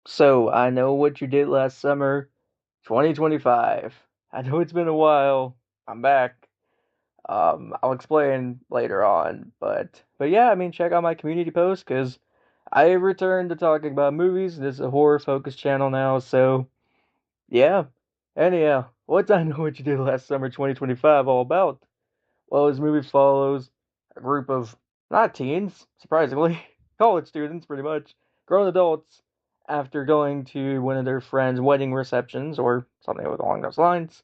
So, I know what you did last summer, 2025. I know it's been a while. I'm back. I'll explain later on, but yeah, I mean, check out my community post because I returned to talking about movies. This is a horror focused channel now, so yeah. Anyhow, what's I know what you did last summer, 2025 all about? Well, this movie follows a group of not teens, surprisingly, college students, pretty much, grown adults, after going to one of their friends' wedding receptions or something along those lines.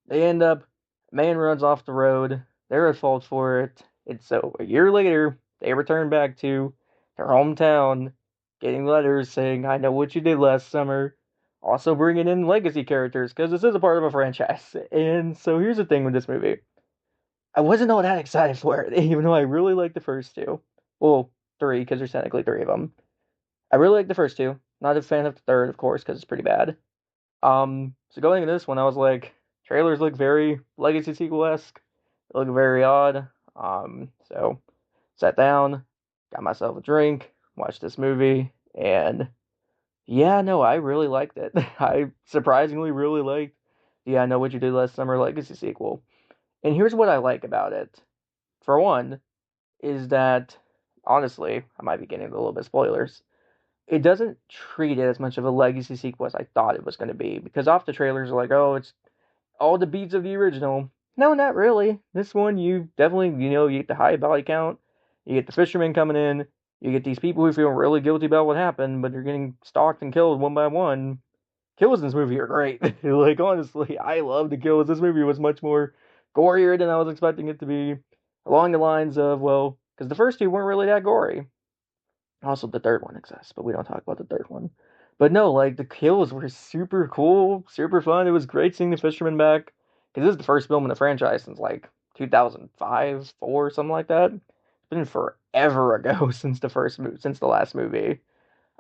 They end up, man runs off the road. They're at fault for it. And so a year later, they return back to their hometown, getting letters saying, I know what you did last summer. Also bringing in legacy characters, because this is a part of a franchise. And so here's the thing with this movie. I wasn't all that excited for it, even though I really liked the first two. Well, three, because there's technically three of them. I really liked the first two. Not a fan of the third, of course, because it's pretty bad. So going into this one, I was like, trailers look very Legacy sequel-esque. They look very odd. So sat down, got myself a drink, watched this movie, and yeah, no, I really liked it. I surprisingly really liked the I Know What You Did Last Summer Legacy sequel. And here's what I like about it. For one, is that honestly, I might be getting a little bit of spoilers. It doesn't treat it as much of a legacy sequel as I thought it was going to be because off the trailers are like, oh, it's all the beats of the original. No, not really. This one, you definitely, you get the high body count, you get the fishermen coming in, you get these people who feel really guilty about what happened, but they're getting stalked and killed one by one. Kills in this movie are great. Like, honestly, I love the kills. This movie was much more gorier than I was expecting it to be. Along the lines of, well, because the first two weren't really that gory. Also, the third one exists, but we don't talk about the third one. But no, like, the kills were super cool, super fun. It was great seeing the fishermen back. Because this is the first film in the franchise since, like, 2005, 4, something like that. It's been forever ago since the last movie.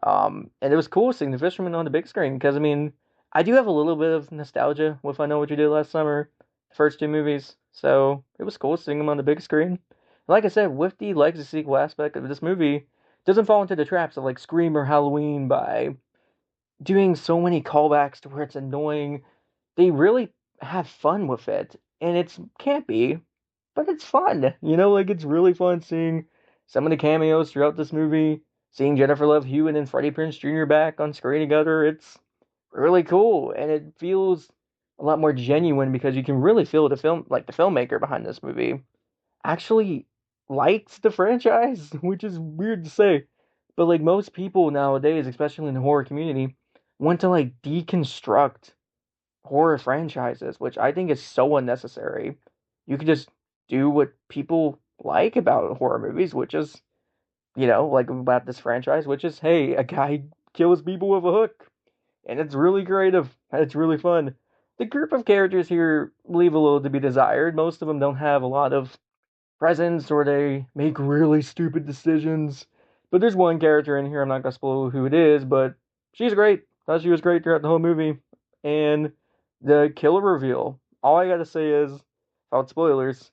And it was cool seeing the fishermen on the big screen because I mean, I do have a little bit of nostalgia with I Know What You Did Last Summer, the first two movies, so it was cool seeing them on the big screen. Like I said, with the legacy sequel aspect of this movie, it doesn't fall into the traps of like Scream or Halloween by doing so many callbacks to where it's annoying. They really have fun with it, and it's campy, but it's fun. Like it's really fun seeing some of the cameos throughout this movie. Seeing Jennifer Love Hewitt and Freddie Prinze Jr. back on screen together, it's really cool, and it feels a lot more genuine because you can really feel the filmmaker behind this movie actually likes the franchise, which is weird to say. But like most people nowadays, especially in the horror community, want to like deconstruct horror franchises, which I think is so unnecessary. You could just do what people like about horror movies, which is, like about this franchise, which is, hey, a guy kills people with a hook. And it's really creative. And it's really fun. The group of characters here leave a little to be desired. Most of them don't have a lot of presence or they make really stupid decisions. But there's one character in here, I'm not gonna spoil who it is, but she's great. Thought she was great throughout the whole movie. And the killer reveal, all I gotta say is, without spoilers,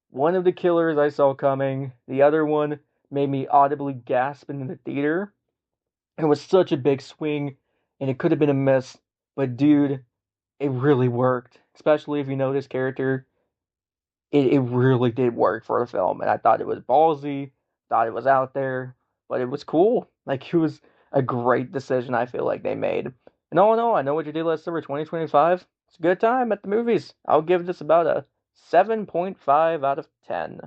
one of the killers I saw coming, the other one made me audibly gasp in the theater. It was such a big swing, and it could have been a miss, but dude, it really worked. Especially if you know this character, it really did work for the film, and I thought it was ballsy, thought it was out there, but it was cool. Like it was a great decision. I feel like they made. And all in all, I know what you did last summer, 2025. It's a good time at the movies. I'll give this about a 7.5 out of 10.